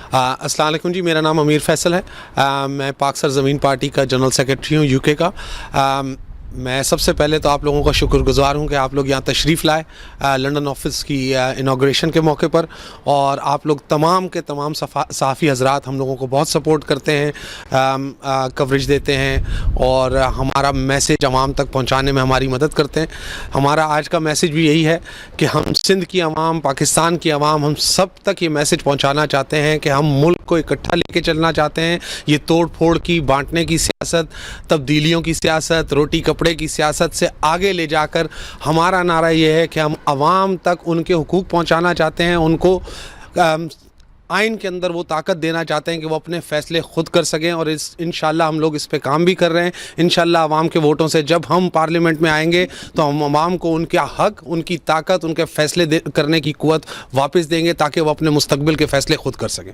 अस्सलाम वालेकुम जी, मेरा नाम अमीर फैसल है। मैं पाक सरज़मीन पार्टी का जनरल सेक्रेटरी हूँ यूके का। मैं सबसे पहले तो आप लोगों का शुक्रगुज़ार हूँ कि आप लोग यहाँ तशरीफ़ लाए लंदन ऑफ़िस की इनाग्रेशन के मौके पर, और आप लोग तमाम के तमाम सहाफ़ी हज़रात हम लोगों को बहुत सपोर्ट करते हैं, कवरेज देते हैं और हमारा मैसेज आवाम तक पहुँचाने में हमारी मदद करते हैं। हमारा आज का मैसेज भी यही है कि हम सिंध की आवाम, पाकिस्तान की आवाम, हम सब तक ये मैसेज पहुँचाना चाहते हैं कि हम मुल्क को इकट्ठा लेके चलना चाहते हैं। ये तोड़ फोड़ की, बांटने की सियासत, तब्दीलियों की सियासत, रोटी कपड़े की सियासत से आगे ले जाकर हमारा नारा ये है कि हम आवाम तक उनके हुकूक पहुंचाना चाहते हैं, उनको आइन के अंदर वो ताकत देना चाहते हैं कि वो अपने फ़ैसले ख़ुद कर सकें। और इंशाअल्लाह हम लोग इस पे काम भी कर रहे हैं। इंशाअल्लाह आवाम के वोटों से जब हम पार्लियामेंट में आएंगे तो हम आवाम को उनका हक, उनकी ताकत, उनके फ़ैसले करने की क़ुव्वत वापस देंगे ताकि वो अपने मुस्तक़बिल के फ़ैसले ख़ुद कर सकें।